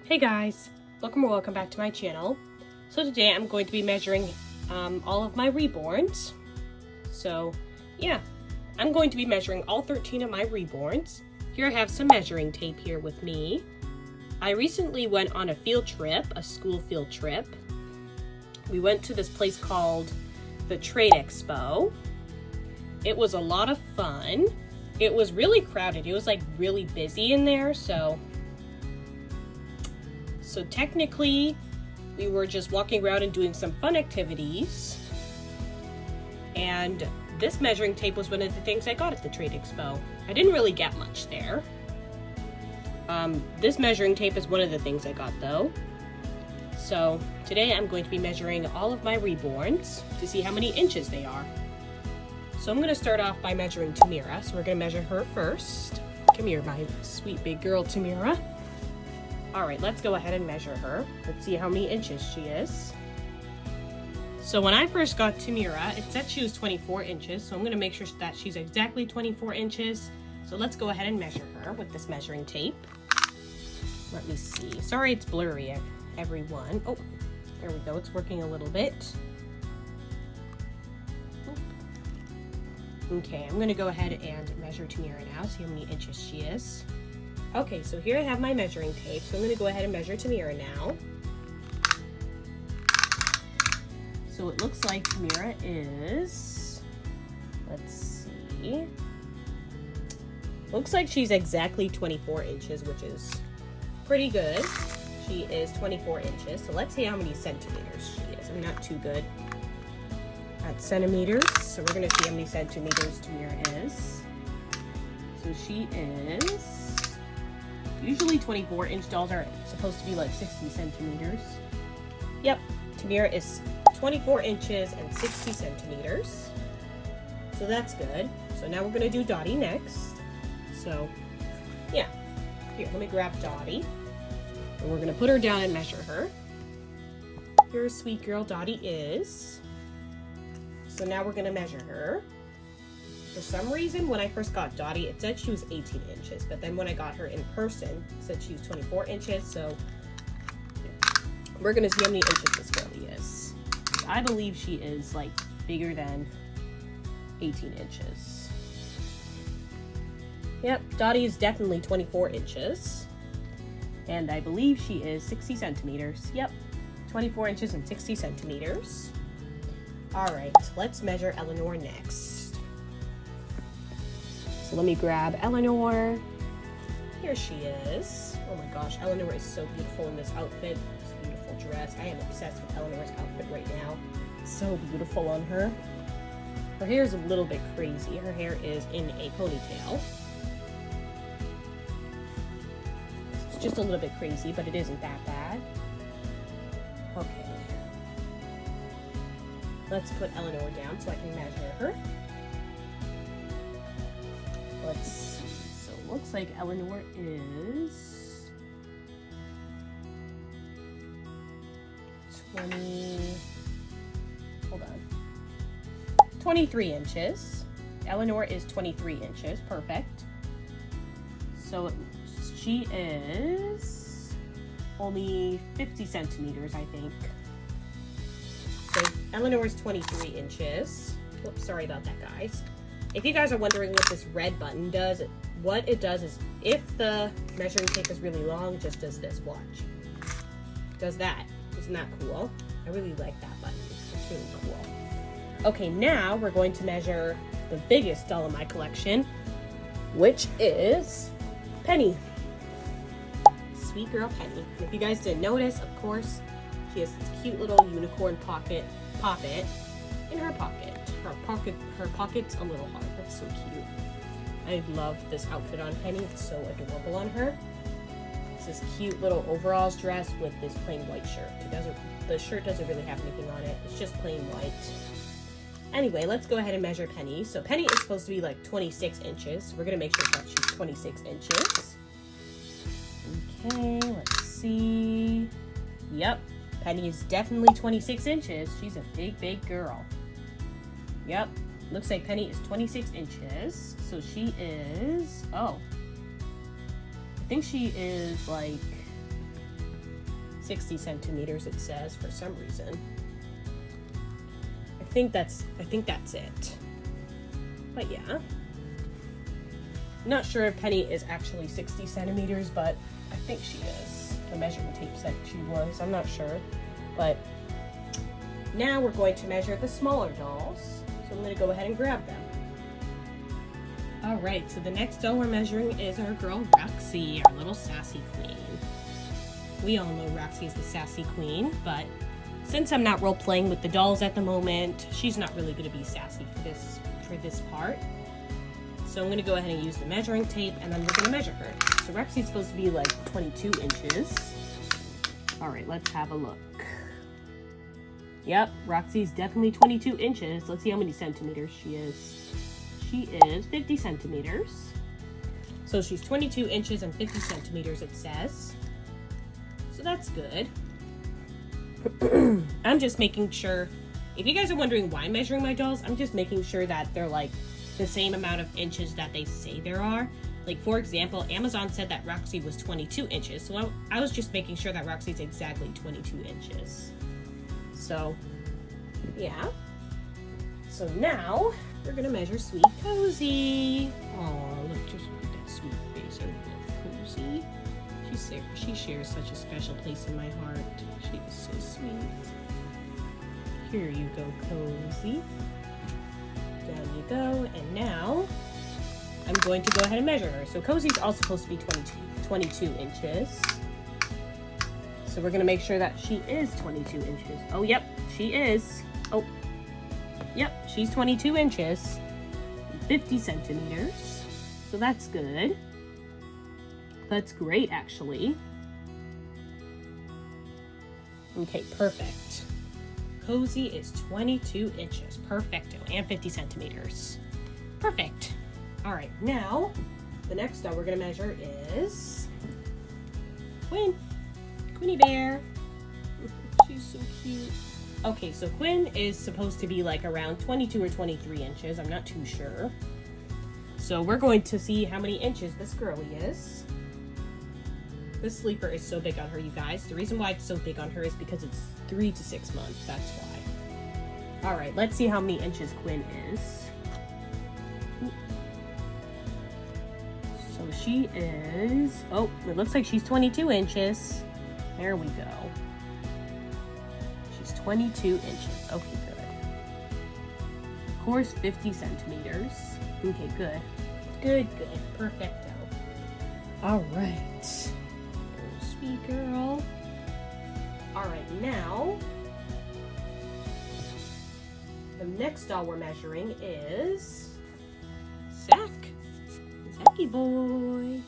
Hey guys, welcome back to my channel. So today I'm going to be measuring all of my Reborns. So yeah, I'm going to be measuring all 13 of my Reborns. Here I have some measuring tape here with me. I recently went on a field trip, a school field trip. We went to this place called the Trade Expo. It was a lot of fun. It was really crowded. It was like really busy in there, so technically, we were just walking around and doing some fun activities. And this measuring tape was one of the things I got at the Trade Expo. I didn't really get much there. This measuring tape is one of the things I got though. So today I'm going to be measuring all of my Reborns to see how many inches they are. So I'm going to start off by measuring Tamira. So we're going to measure her first. Come here, my sweet big girl, Tamira. All right, let's go ahead and measure her. Let's see how many inches she is. So when I first got Tamira, it said she was 24 inches. So I'm gonna make sure that she's exactly 24 inches. So let's go ahead and measure her with this measuring tape. Let me see. Sorry, it's blurry, everyone. Oh, there we go. It's working a little bit. Okay, I'm gonna go ahead and measure Tamira now, see how many inches she is. Okay, so here I have my measuring tape, so I'm going to go ahead and measure Tamira now. So it looks like Tamira is, let's see, looks like she's exactly 24 inches, which is pretty good. She is 24 inches, so let's see how many centimeters she is. I'm not too good at centimeters, so we're going to see how many centimeters Tamira is. So she is... Usually 24-inch dolls are supposed to be like 60 centimeters. Yep, Tamira is 24 inches and 60 centimeters. So that's good. So now we're gonna do Dottie next. So yeah, here, let me grab Dottie. And we're gonna put her down and measure her. Here, sweet girl Dottie is. So now we're gonna measure her. For some reason, when I first got Dottie, it said she was 18 inches, but then when I got her in person, it said she was 24 inches, so we're gonna see how many inches this girlie is. I believe she is like bigger than 18 inches. Yep, Dottie is definitely 24 inches, and I believe she is 60 centimeters. Yep, 24 inches and 60 centimeters. All right, let's measure Eleanor next. Let me grab Eleanor. Here she is. Oh my gosh, Eleanor is so beautiful in this outfit. This beautiful dress. I am obsessed with Eleanor's outfit right now. It's so beautiful on her. Her hair is a little bit crazy. Her hair is in a ponytail. It's just a little bit crazy, but it isn't that bad. Okay. Let's put Eleanor down so I can measure her. Let's see. So it looks like Eleanor is 23 inches. Eleanor is 23 inches. Perfect. So she is only 50 centimeters, I think. So Eleanor is 23 inches. Whoops, sorry about that, guys. If you guys are wondering what this red button does, what it does is if the measuring tape is really long, it just does this, watch. It does that. Isn't that cool? I really like that button. It's really cool. Okay, now we're going to measure the biggest doll in my collection, which is Penny. Sweet girl Penny. If you guys didn't notice, of course, she has this cute little unicorn poppet in her pocket. Her pocket's a little hard. That's so cute. I love this outfit on Penny. It's so adorable on her. It's this cute little overalls dress with this plain white shirt. The shirt doesn't really have anything on it. It's just plain white. Anyway, let's go ahead and measure Penny. So Penny is supposed to be like 26 inches. So we're gonna make sure that she's 26 inches. Okay, let's see. Yep, Penny is definitely 26 inches. She's a big, big girl. Yep, looks like Penny is 26 inches. So she is, oh, I think she is like 60 centimeters it says for some reason. I think that's it. But yeah. Not sure if Penny is actually 60 centimeters, but I think she is. The measurement tape said she was. I'm not sure. But now we're going to measure the smaller dolls. So I'm going to go ahead and grab them. Alright, so the next doll we're measuring is our girl Roxy, our little sassy queen. We all know Roxy is the sassy queen, but since I'm not role playing with the dolls at the moment, she's not really going to be sassy for this part. So I'm going to go ahead and use the measuring tape, and then we're going to measure her. So Roxy's supposed to be like 22 inches. Alright, let's have a look. Yep, Roxy's definitely 22 inches. Let's see how many centimeters she is. She is 50 centimeters. So she's 22 inches and 50 centimeters, it says. So that's good. I'm just making sure, if you guys are wondering why I'm measuring my dolls, I'm just making sure that they're like the same amount of inches that they say there are. Like, for example, Amazon said that Roxy was 22 inches. So I was just making sure that Roxy's exactly 22 inches. So, yeah. So now, we're gonna measure Sweet Cozy. Oh, look, just look at that sweet face of Cozy. She shares such a special place in my heart. She is so sweet. Here you go, Cozy. Down you go, and now I'm going to go ahead and measure her. So Cozy's also supposed to be 22 inches. So we're gonna make sure that she is 22 inches. Oh, yep, she is. Oh, yep, she's 22 inches, 50 centimeters. So that's good. That's great, actually. Okay, perfect. Cozy is 22 inches. Perfecto. And 50 centimeters. Perfect. All right, now, the next doll we're going to measure is Quinn. Quinny Bear. She's so cute. Okay, so Quinn is supposed to be like around 22 or 23 inches. I'm not too sure. So we're going to see how many inches this girlie is. This sleeper is so big on her, you guys. The reason why it's so big on her is because it's 3 to 6 months. That's why. All right, let's see how many inches Quinn is. So she is... Oh, it looks like she's 22 inches. There we go. She's 22 inches. Okay, good. Of course, 50 centimeters. Okay, good. Good. Perfecto. All right. Sweet girl. All right, now the next doll we're measuring is Zach. Zachy boy.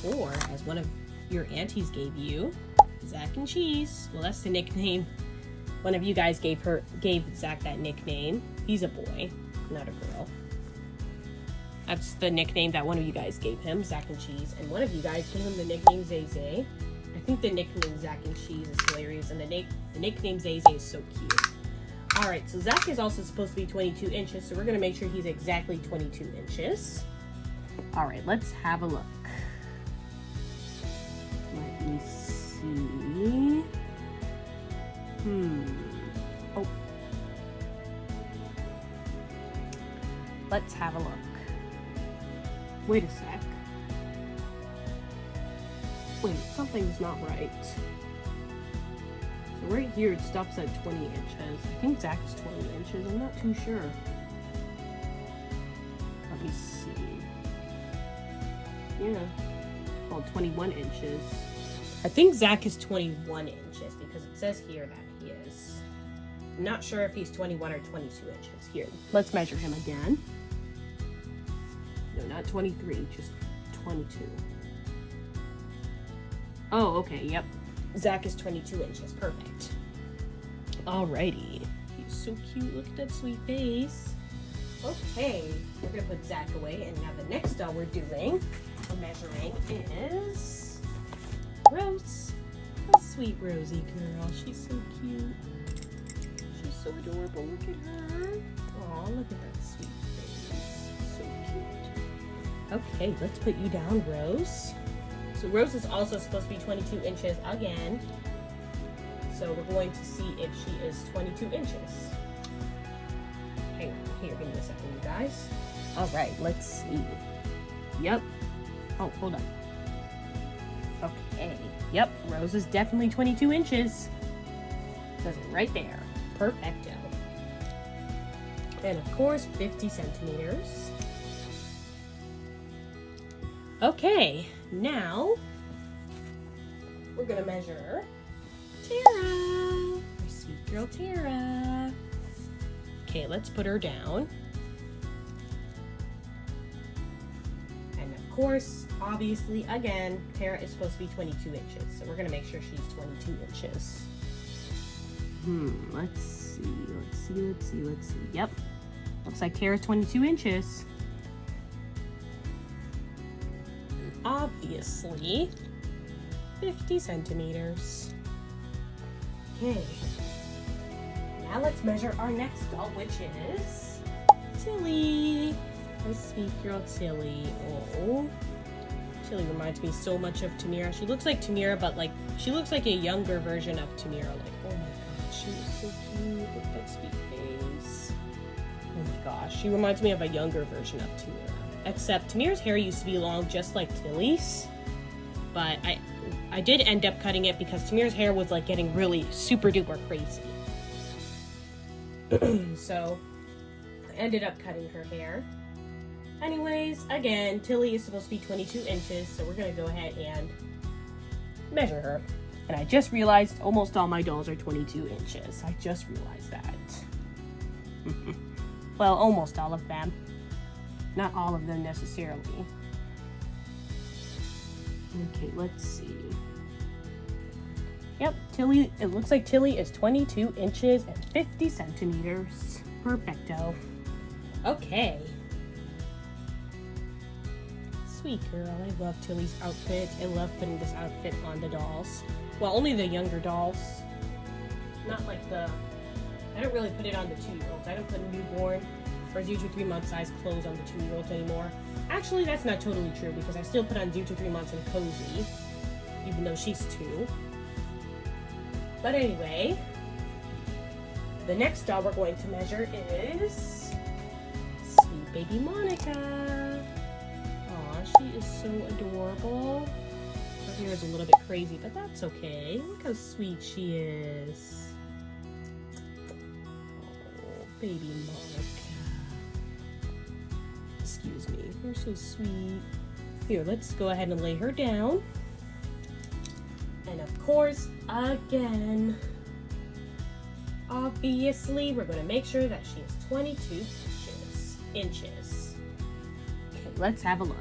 Or, as one of your aunties gave you, Zach and Cheese. Well, that's the nickname. One of you guys gave Zach that nickname. He's a boy, not a girl. That's the nickname that one of you guys gave him, Zach and Cheese. And one of you guys gave him the nickname Zay Zay. I think the nickname Zach and Cheese is hilarious, and the nickname Zay Zay is so cute. Alright, so Zach is also supposed to be 22 inches, so we're going to make sure he's exactly 22 inches. Alright, let's have a look. Let me see. Oh. Let's have a look. Wait a sec. Wait, something's not right. So right here it stops at 20 inches. I think Zach's 20 inches. I'm not too sure. Let me see. Yeah. Well, 21 inches. I think Zach is 21 inches because it says here that he is. I'm not sure if he's 21 or 22 inches. Here, let's measure him again. No, not 23, just 22. Oh, okay, yep. Zach is 22 inches. Perfect. Alrighty. He's so cute. Look at that sweet face. Okay, we're going to put Zach away. And now the next doll we're measuring is Rose. Oh, sweet Rosie girl. She's so cute. She's so adorable. Look at her. Aw, look at that sweet face. So cute. Okay, let's put you down, Rose. So Rose is also supposed to be 22 inches again. So we're going to see if she is 22 inches. Hang on, here, give me a second, you guys. All right, let's see. Yep. Oh, hold on. Okay. Yep, Rose is definitely 22 inches. Says it right there. Perfecto. And of course, 50 centimeters. Okay, now we're gonna measure Tara. Our sweet girl Tara. Okay, let's put her down. And of course, obviously, again, Tara is supposed to be 22 inches. So we're gonna make sure she's 22 inches. Let's see. Yep. Looks like Tara's 22 inches. Obviously, 50 centimeters. Okay. Now let's measure our next doll, which is Tilly. My sweet girl Tilly. Oh. Tilly reminds me so much of Tamira. She looks like Tamira, but like she looks like a younger version of Tamira. Like, oh my gosh, she is so cute with that sweet face. Oh my gosh, she reminds me of a younger version of Tamira. Except Tamira's hair used to be long just like Tilly's, but I did end up cutting it because Tamira's hair was like getting really super duper crazy. So I ended up cutting her hair. Anyways, again, Tilly is supposed to be 22 inches, so we're gonna go ahead and measure her. And I just realized almost all my dolls are 22 inches. I just realized that. Well, almost all of them. Not all of them necessarily. Okay, let's see. Yep, Tilly, it looks like Tilly is 22 inches and 50 centimeters. Perfecto. Okay. Sweet girl, I love Tilly's outfit. I love putting this outfit on the dolls. Well, only the younger dolls. Not like I don't really put it on the 2-year-olds. I don't put newborn or 0 to 3 month size clothes on the 2-year-olds anymore. Actually, that's not totally true because I still put on 0 to 3 months and Cozy, even though she's 2. But anyway, the next doll we're going to measure is sweet baby Monica. Aw, she is so adorable. Her hair is a little bit crazy, but that's okay. Look how sweet she is. Oh, baby Monica. Excuse me, you're so sweet. Here, let's go ahead and lay her down. And of course, again, obviously, we're going to make sure that she is 22 inches. Okay, let's have a look.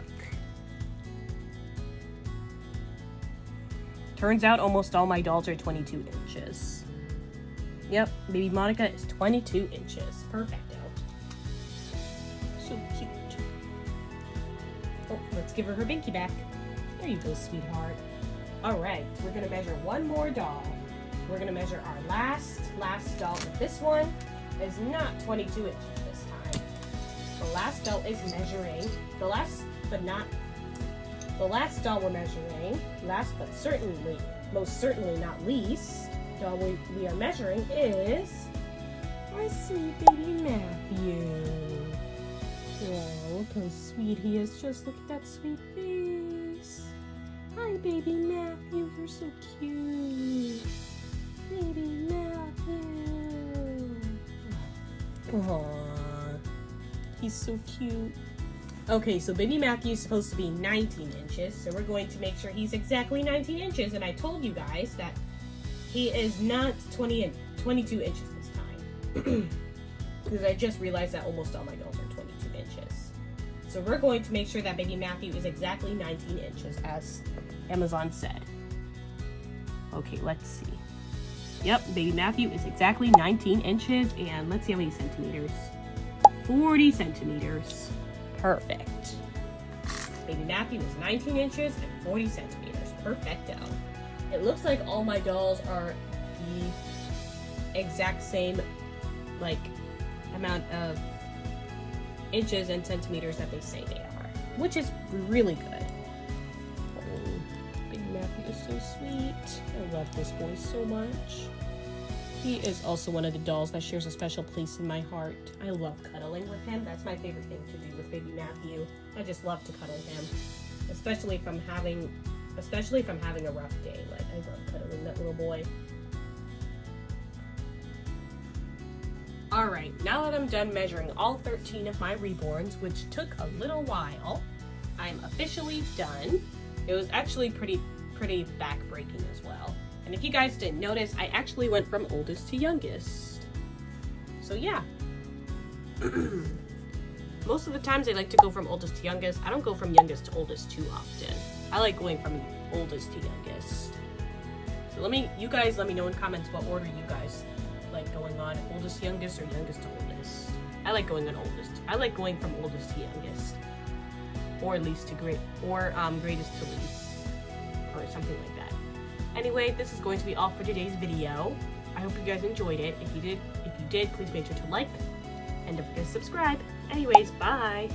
Turns out almost all my dolls are 22 inches. Yep, baby Monica is 22 inches. Perfecto. So cute. Oh, let's give her her binky back. There you go, sweetheart. All right, we're gonna measure one more doll. We're gonna measure our last doll, but this one is not 22 inches this time. The last doll is measuring, the last doll we're measuring, last but certainly, most certainly not least, doll we are measuring is our sweet baby Matthew. Oh, look how sweet he is. Just look at that sweet face. Hi, baby Matthew. You're so cute. Baby Matthew. Aww. He's so cute. Okay, so baby Matthew is supposed to be 19 inches, so we're going to make sure he's exactly 19 inches, and I told you guys that he is not 22 inches this time. Because I just realized that almost all my dolls are 22 inches. So we're going to make sure that baby Matthew is exactly 19 inches, as Amazon said. Okay, let's see. Yep, baby Matthew is exactly 19 inches, and let's see how many centimeters. 40 centimeters. Perfect. Baby Matthew is 19 inches and 40 centimeters. Perfecto. It looks like all my dolls are the exact same, like, amount of inches and centimeters that they say they are, which is really good. Oh, Baby Matthew is so sweet. I love this boy so much. He is also one of the dolls that shares a special place in my heart. I love cuddling with him. That's my favorite thing to do with baby Matthew. I just love to cuddle him, especially from having a rough day. Like, I love cuddling that little boy. Alright, now that I'm done measuring all 13 of my Reborns, which took a little while, I'm officially done. It was actually pretty back-breaking as well. And if you guys didn't notice, I actually went from oldest to youngest. So yeah. Most of the times I like to go from oldest to youngest. I don't go from youngest to oldest too often. I like going from oldest to youngest. So you guys let me know in comments what order you guys like going on, oldest to youngest or youngest to oldest. I like going on oldest. I like going from oldest to youngest, or least to greatest to least, or something like that. Anyway, this is going to be all for today's video. I hope you guys enjoyed it. If you did, please make sure to like and don't forget to subscribe. Anyways, bye.